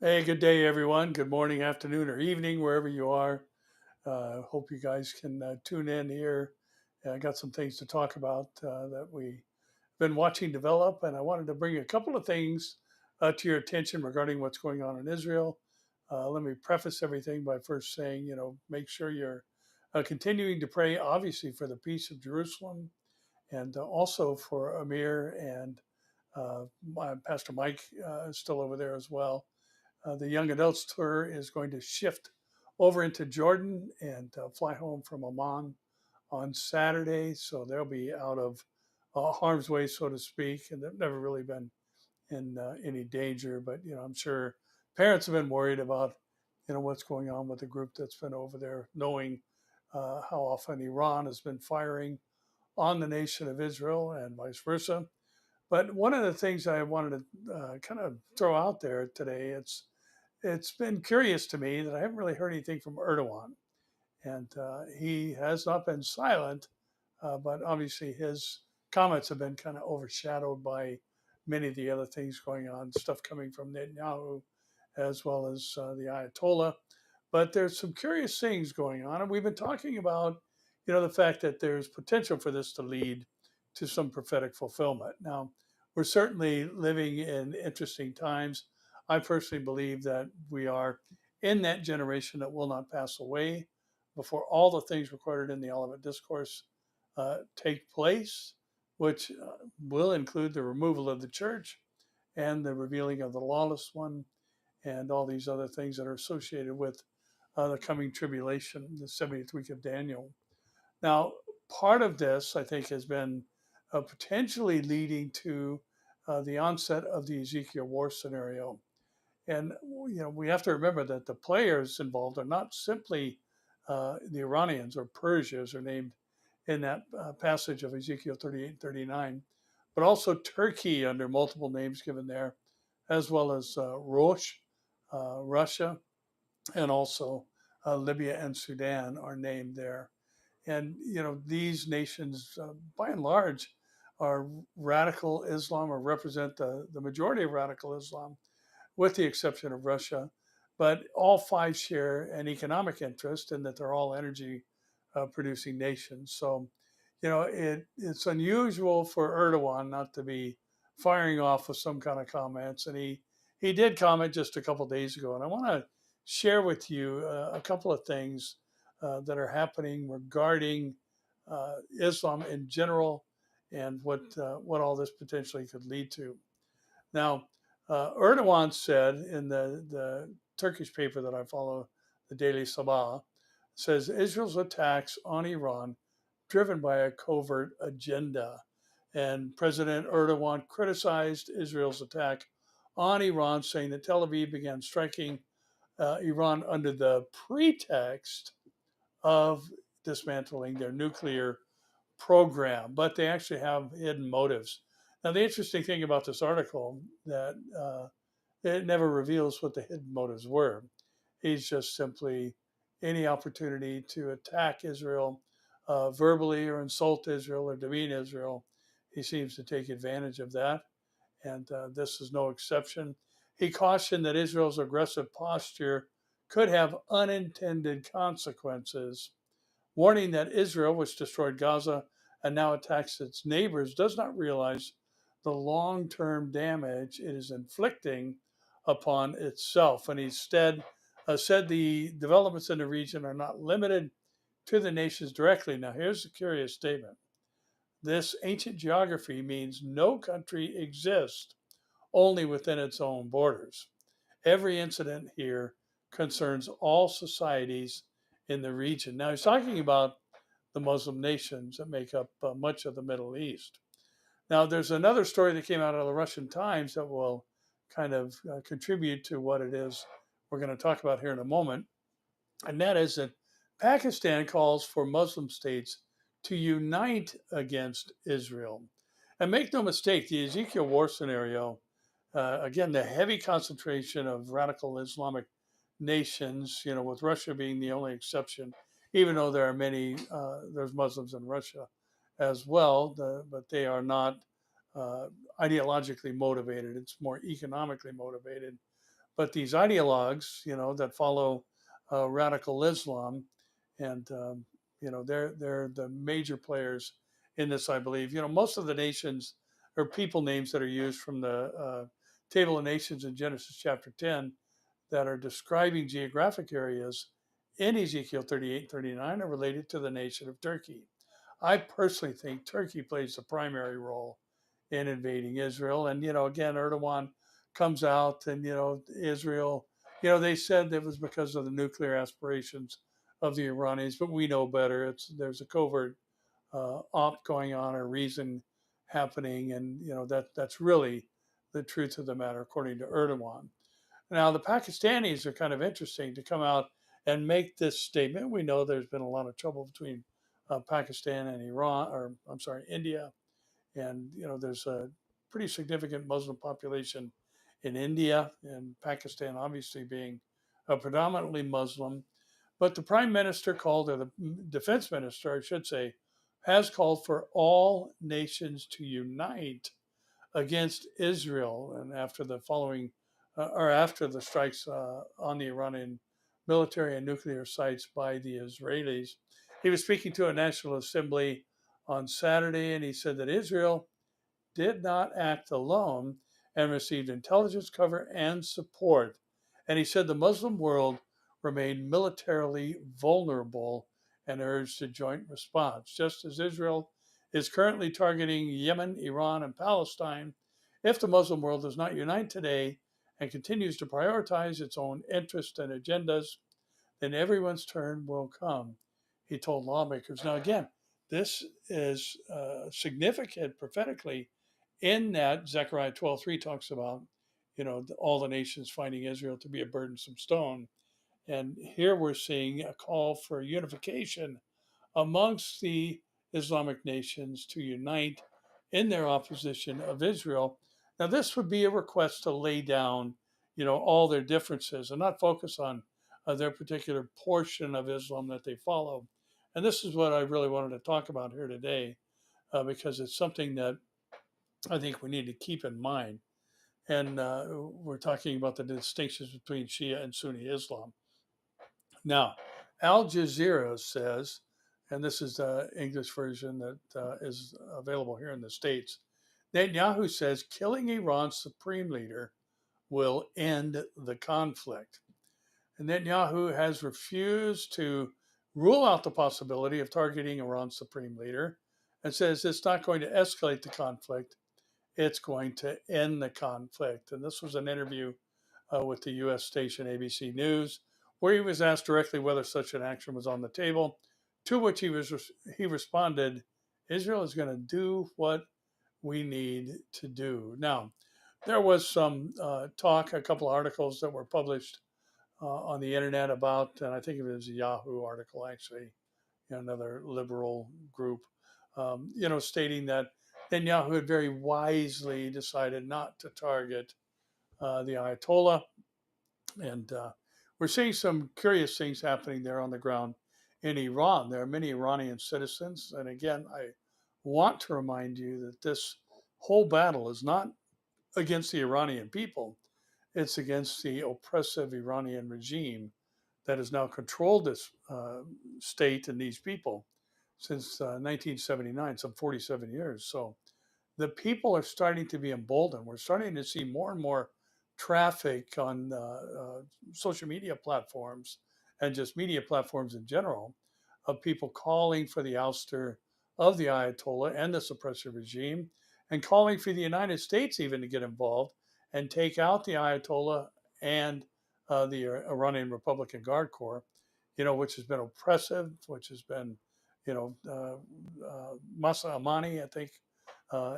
Hey, good day, everyone. Good morning, afternoon, or evening, wherever you are. Hope you guys can tune in here. I got some things to talk about that we've been watching develop, and I wanted to bring a couple of things to your attention regarding what's going on in Israel. Let me preface everything by first saying, make sure you're continuing to pray, obviously, for the peace of Jerusalem and also for Amir and Pastor Mike is still over there as well. The young adults tour is going to shift over into Jordan and fly home from Amman on Saturday. So they'll be out of harm's way, so to speak, and they've never really been in any danger. But I'm sure parents have been worried about what's going on with the group that's been over there, knowing how often Iran has been firing on the nation of Israel and vice versa. But one of the things I wanted to kind of throw out there today, it's been curious to me that I haven't really heard anything from Erdogan, and he has not been silent, but obviously his comments have been kind of overshadowed by many of the other things going on, stuff coming from Netanyahu, as well as the Ayatollah. But there's some curious things going on, and we've been talking about, the fact that there's potential for this to lead to some prophetic fulfillment. Now, we're certainly living in interesting times. I personally believe that we are in that generation that will not pass away before all the things recorded in the Olivet Discourse take place, which will include the removal of the church and the revealing of the lawless one and all these other things that are associated with the coming tribulation, the 70th week of Daniel. Now, part of this, I think, has been potentially leading to the onset of the Ezekiel war scenario. And we have to remember that the players involved are not simply the Iranians or Persia, as are named in that passage of Ezekiel 38 and 39, but also Turkey under multiple names given there, as well as Russia, and also Libya and Sudan are named there. And these nations, by and large, are radical Islam or represent the majority of radical Islam with the exception of Russia. But all five share an economic interest in that they're all energy producing nations. So, it's unusual for Erdogan not to be firing off with some kind of comments. And he did comment just a couple of days ago. And I want to share with you a couple of things that are happening regarding Islam in general and what all this potentially could lead to. Now, Erdogan said in the Turkish paper that I follow, the Daily Sabah, says Israel's attacks on Iran driven by a covert agenda. And President Erdogan criticized Israel's attack on Iran, saying that Tel Aviv began striking Iran under the pretext of dismantling their nuclear program, but they actually have hidden motives. Now, the interesting thing about this article that it never reveals what the hidden motives were. He's just simply any opportunity to attack Israel verbally or insult Israel or demean Israel. He seems to take advantage of that, and this is no exception. He cautioned that Israel's aggressive posture could have unintended consequences, warning that Israel, which destroyed Gaza and now attacks its neighbors, does not realize the long term damage it is inflicting upon itself. And instead said the developments in the region are not limited to the nations directly. Now, here's a curious statement. This ancient geography means no country exists only within its own borders. Every incident here concerns all societies in the region. Now, he's talking about the Muslim nations that make up much of the Middle East. Now, there's another story that came out of the Russian Times that will kind of contribute to what it is we're going to talk about here in a moment. And that is that Pakistan calls for Muslim states to unite against Israel. And make no mistake, the Ezekiel war scenario, again, the heavy concentration of radical Islamic nations, with Russia being the only exception, even though there are many, there's Muslims in Russia as well, but they are not ideologically motivated. It's more economically motivated. But these ideologues, that follow radical Islam, and they're the major players in this, I believe. Most of the nations or people names that are used from the Table of Nations in Genesis chapter 10 that are describing geographic areas in Ezekiel 38 and 39 are related to the nation of Turkey. I personally think Turkey plays the primary role in invading Israel. And, again, Erdogan comes out and, Israel, they said it was because of the nuclear aspirations of the Iranians, but we know better. There's a covert op going on or reason happening. And, that's really the truth of the matter, according to Erdogan. Now, the Pakistanis are kind of interesting to come out and make this statement. We know there's been a lot of trouble between Pakistan and Iran, or I'm sorry, India. And, there's a pretty significant Muslim population in India, and Pakistan obviously being a predominantly Muslim. But the prime minister called, or the defense minister, I should say, has called for all nations to unite against Israel, and after the strikes on the Iranian military and nuclear sites by the Israelis. He was speaking to a National Assembly on Saturday, and he said that Israel did not act alone and received intelligence cover and support. And he said the Muslim world remained militarily vulnerable and urged a joint response. Just as Israel is currently targeting Yemen, Iran, and Palestine, if the Muslim world does not unite today and continues to prioritize its own interests and agendas, then everyone's turn will come, he told lawmakers. Now, again, this is significant prophetically in that Zechariah 12:3 talks about, all the nations finding Israel to be a burdensome stone. And here we're seeing a call for unification amongst the Islamic nations to unite in their opposition of Israel. Now, this would be a request to lay down, all their differences and not focus on their particular portion of Islam that they follow. And this is what I really wanted to talk about here today, because it's something that I think we need to keep in mind. And we're talking about the distinctions between Shia and Sunni Islam. Now, Al Jazeera says, and this is the English version that is available here in the States, Netanyahu says killing Iran's supreme leader will end the conflict. And Netanyahu has refused to rule out the possibility of targeting Iran's supreme leader and says it's not going to escalate the conflict, it's going to end the conflict. And this was an interview with the U.S. station ABC News, where he was asked directly whether such an action was on the table. To which he responded, "Israel is going to do what we need to do." Now, there was some talk, a couple of articles that were published on the internet about, and I think it was a Yahoo article actually, another liberal group, stating that Netanyahu had very wisely decided not to target the Ayatollah. And we're seeing some curious things happening there on the ground in Iran. There are many Iranian citizens. And again, I want to remind you that this whole battle is not against the Iranian people, it's against the oppressive Iranian regime that has now controlled this state and these people since 1979, some 47 years. So the people are starting to be emboldened. We're starting to see more and more traffic on social media platforms and just media platforms in general of people calling for the ouster of the Ayatollah and the suppressive regime, and calling for the United States even to get involved and take out the Ayatollah and the Iranian Republican Guard Corps, which has been oppressive, which has been, Masa Amani, I think,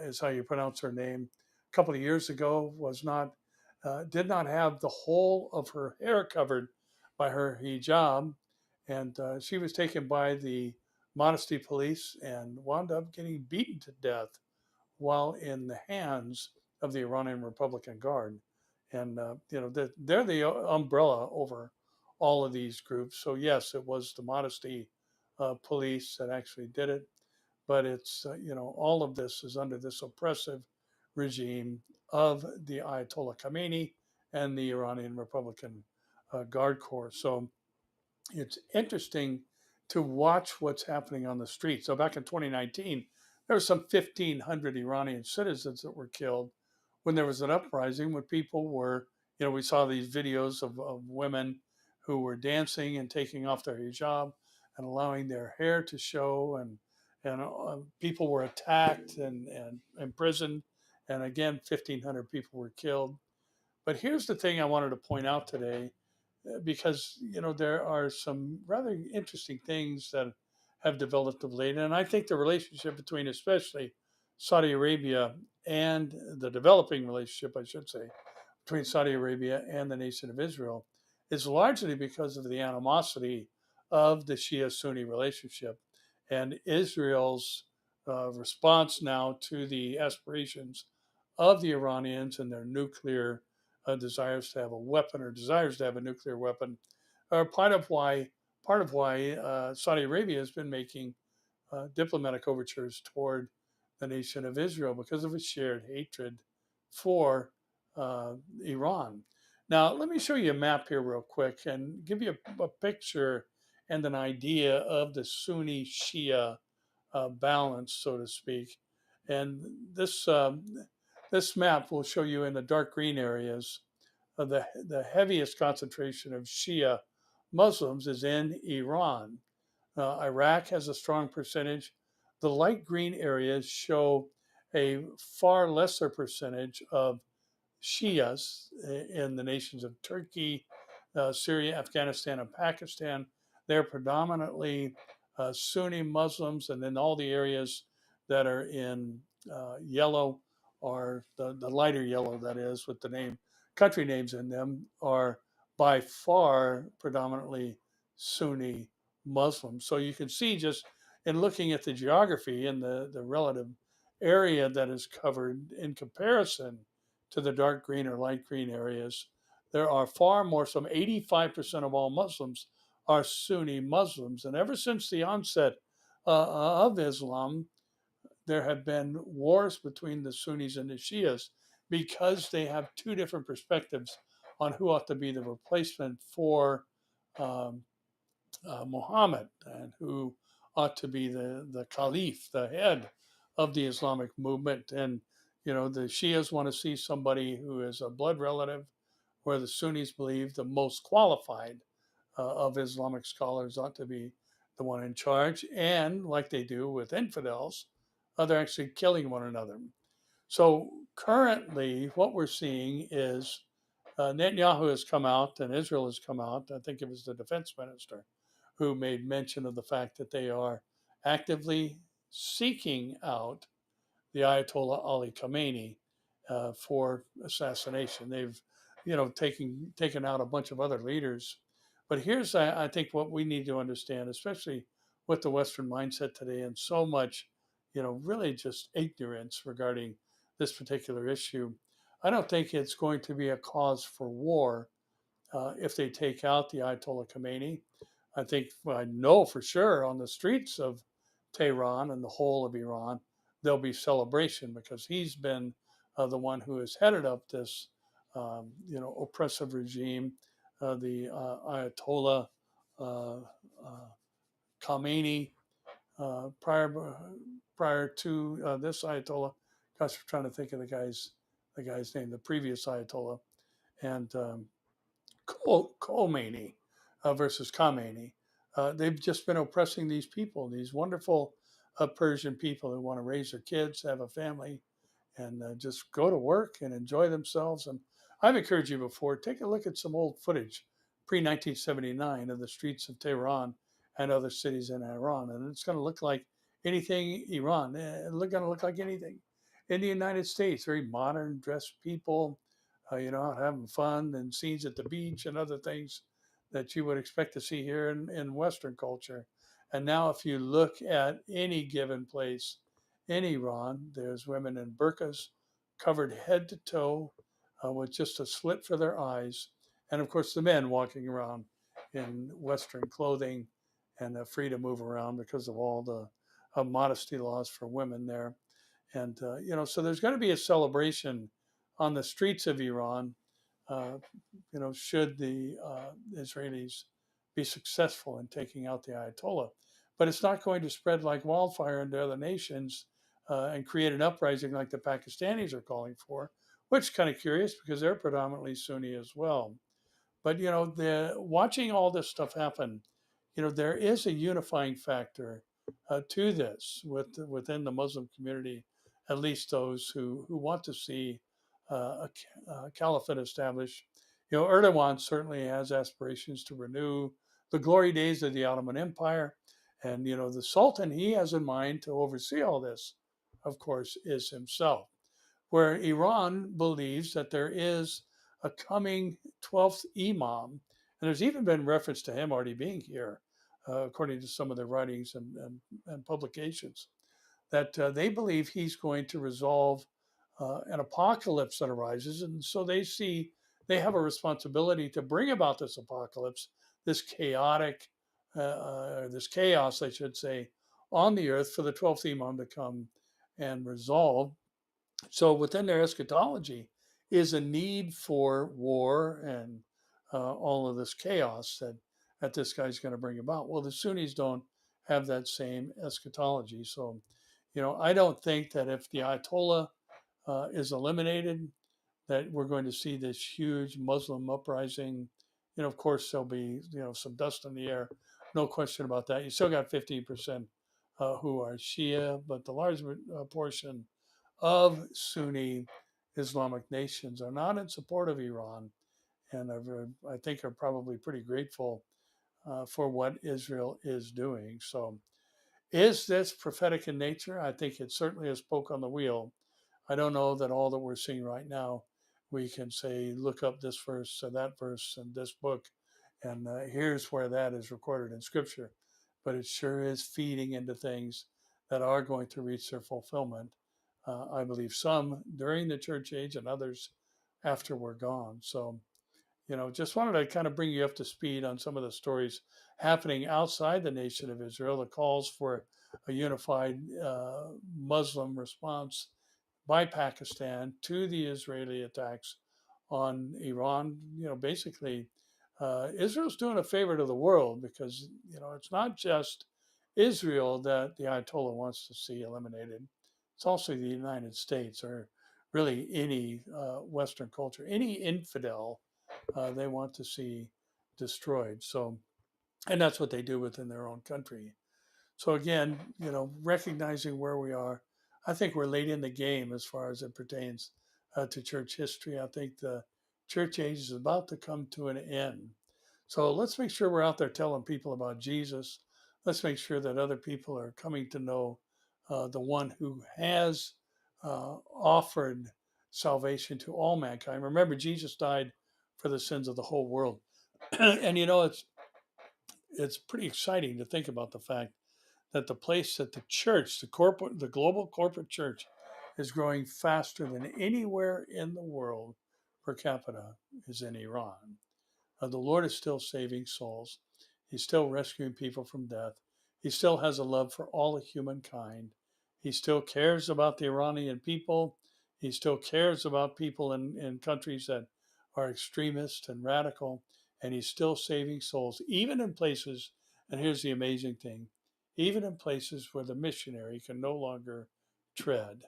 is how you pronounce her name, a couple of years ago did not have the whole of her hair covered by her hijab, and she was taken by the modesty police and wound up getting beaten to death while in the hands of the Iranian Republican Guard. And they're the umbrella over all of these groups. So yes, it was the modesty police that actually did it, but it's all of this is under this oppressive regime of the Ayatollah Khamenei and the Iranian Republican Guard Corps. So it's interesting to watch what's happening on the street. So back in 2019, there were some 1,500 Iranian citizens that were killed when there was an uprising, when people were, we saw these videos of women who were dancing and taking off their hijab and allowing their hair to show, and people were attacked and imprisoned. And again, 1,500 people were killed. But here's the thing I wanted to point out today, because there are some rather interesting things that have developed of late, and I think the relationship between especially Saudi Arabia and the developing relationship, I should say, between Saudi Arabia and the nation of Israel is largely because of the animosity of the Shia Sunni relationship and Israel's response now to the aspirations of the Iranians and their nuclear desires to have a weapon, or desires to have a nuclear weapon, are part of why Saudi Arabia has been making diplomatic overtures toward the nation of Israel because of its shared hatred for uh, Iran. Now, let me show you a map here real quick and give you a picture and an idea of the Sunni Shia balance, so to speak. And this map will show you in the dark green areas the heaviest concentration of Shia Muslims is in Iran. Iraq has a strong percentage. The light green areas show a far lesser percentage of Shias in the nations of Turkey, Syria, Afghanistan, and Pakistan. They're predominantly Sunni Muslims, and then all the areas that are in yellow, or the lighter yellow, that is, with the country names in them, are by far predominantly Sunni Muslims. So you can see, just in looking at the geography and the relative area that is covered in comparison to the dark green or light green areas, there are far more, some 85% of all Muslims are Sunni Muslims. And ever since the onset of Islam, there have been wars between the Sunnis and the Shias because they have two different perspectives on who ought to be the replacement for um, Muhammad, and who ought to be the caliph, the head of the Islamic movement. And, the Shias want to see somebody who is a blood relative, where the Sunnis believe the most qualified of Islamic scholars ought to be the one in charge. And like they do with infidels, they're actually killing one another. So currently, what we're seeing is Netanyahu has come out and Israel has come out. I think it was the defense minister who made mention of the fact that they are actively seeking out the Ayatollah Ali Khamenei for assassination. They've, taken out a bunch of other leaders. But here's, I think, what we need to understand, especially with the Western mindset today, and so much, really just ignorance regarding this particular issue. I don't think it's going to be a cause for war if they take out the Ayatollah Khamenei. I think, well, I know for sure on the streets of Tehran and the whole of Iran, there'll be celebration, because he's been the one who has headed up this, oppressive regime, the Ayatollah uh, uh, Khamenei. Prior to this Ayatollah, gosh, I'm trying to think of the guy's name, the previous Ayatollah, and Khomeini versus Khamenei. They've just been oppressing these people, these wonderful Persian people who want to raise their kids, have a family, and just go to work and enjoy themselves. And I've encouraged you before, take a look at some old footage pre 1979 of the streets of Tehran and other cities in Iran, and it's going to look like anything Iran. It's going to look like anything in the United States. Very modern, dressed people, out having fun, and scenes at the beach and other things that you would expect to see here in Western culture. And now, if you look at any given place in Iran, there's women in burqas, covered head to toe, with just a slit for their eyes. And of course, the men walking around in Western clothing and free to move around because of all the modesty laws for women there. And, so there's going to be a celebration on the streets of Iran uh, should the Israelis be successful in taking out the Ayatollah. But it's not going to spread like wildfire into other nations and create an uprising like the Pakistanis are calling for, which is kind of curious because they're predominantly Sunni as well. But the watching all this stuff happen, there is a unifying factor to this within the Muslim community, at least those who want to see a caliphate established. Erdogan certainly has aspirations to renew the glory days of the Ottoman Empire, and the Sultan he has in mind to oversee all this, of course, is himself, where Iran believes that there is a coming 12th Imam. And there's even been reference to him already being here, according to some of their writings and publications, that they believe he's going to resolve an apocalypse that arises. And so they have a responsibility to bring about this apocalypse, this this chaos, I should say, on the earth for the 12th Imam to come and resolve. So within their eschatology is a need for war and all of this chaos that this guy's going to bring about. Well, the Sunnis don't have that same eschatology. So, I don't think that if the Ayatollah is eliminated, that we're going to see this huge Muslim uprising. Of course, there'll be some dust in the air, no question about that. You still got 15% who are Shia, but the large portion of Sunni Islamic nations are not in support of Iran, and I think are probably pretty grateful for what Israel is doing. So, is this prophetic in nature? I think it certainly a spoke on the wheel. I don't know that all that we're seeing right now, we can say, look up this verse or that verse in this book, and here's where that is recorded in Scripture. But it sure is feeding into things that are going to reach their fulfillment. I believe some during the church age and others after we're gone. So, just wanted to kind of bring you up to speed on some of the stories happening outside the nation of Israel, the calls for a unified Muslim response by Pakistan to the Israeli attacks on Iran. Basically, Israel's doing a favor to the world because, it's not just Israel that the Ayatollah wants to see eliminated. It's also the United States, or really any Western culture, any infidel they want to see destroyed. So, and that's what they do within their own country. So again, recognizing where we are, I think we're late in the game as far as it pertains to church history. I think the church age is about to come to an end. So let's make sure we're out there telling people about Jesus. Let's make sure that other people are coming to know the one who has offered salvation to all mankind. Remember, Jesus died for the sins of the whole world. And it's pretty exciting to think about the fact that the place that the church, the global corporate church, is growing faster than anywhere in the world per capita is in Iran. The Lord is still saving souls. He's still rescuing people from death. He still has a love for all of humankind. He still cares about the Iranian people. He still cares about people in countries that are extremist and radical. And he's still saving souls, even in places, and here's the amazing thing, even in places where the missionary can no longer tread,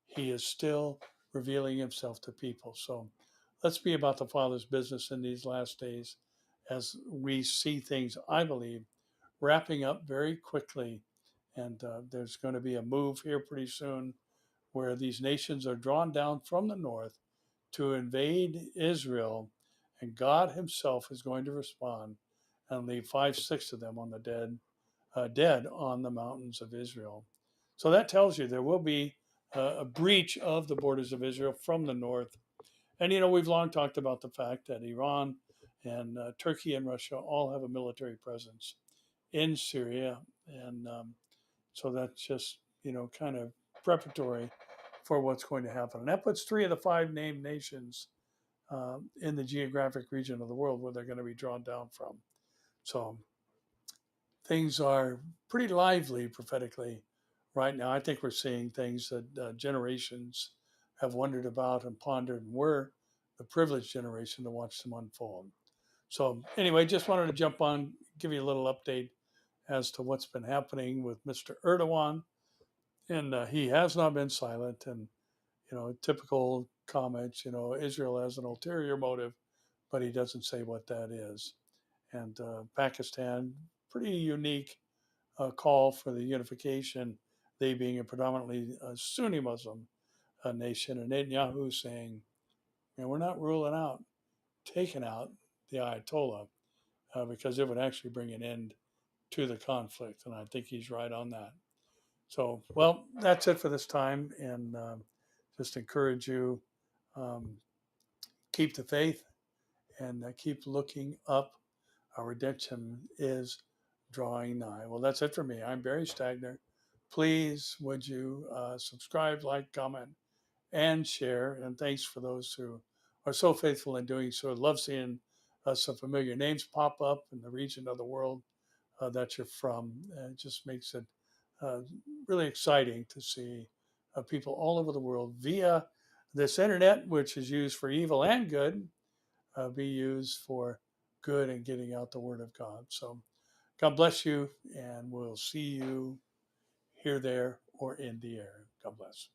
he is still revealing himself to people. So let's be about the Father's business in these last days as we see things, I believe, wrapping up very quickly. And there's going to be a move here pretty soon where these nations are drawn down from the north to invade Israel, and God Himself is going to respond and leave 5, 6 of them on the dead on the mountains of Israel. So that tells you there will be a breach of the borders of Israel from the north. And we've long talked about the fact that Iran and Turkey and Russia all have a military presence in Syria, and so that's just kind of preparatory for what's going to happen. And that puts 3 of the 5 named nations in the geographic region of the world where they're going to be drawn down from. So things are pretty lively prophetically right now. I think we're seeing things that generations have wondered about and pondered, and we're the privileged generation to watch them unfold. So anyway, just wanted to jump on, give you a little update as to what's been happening with Mr. Erdogan, and he has not been silent. And typical comments, Israel has an ulterior motive, but he doesn't say what that is. And Pakistan, pretty unique call for the unification, they being a predominantly Sunni Muslim nation, and Netanyahu saying, we're not ruling out taking out the Ayatollah because it would actually bring an end to the conflict. And I think he's right on that. So, well, that's it for this time. And just encourage you, um, keep the faith and keep looking up. Our redemption is drawing nigh. Well, that's it for me. I'm Barry Stagner. Please, would you subscribe, like, comment, and share? And thanks for those who are so faithful in doing so. I love seeing some familiar names pop up in the region of the world that you're from. It just makes it uh, really exciting to see people all over the world via this internet, which is used for evil and good, be used for good and getting out the word of God. So God bless you, and we'll see you here, there, or in the air. God bless.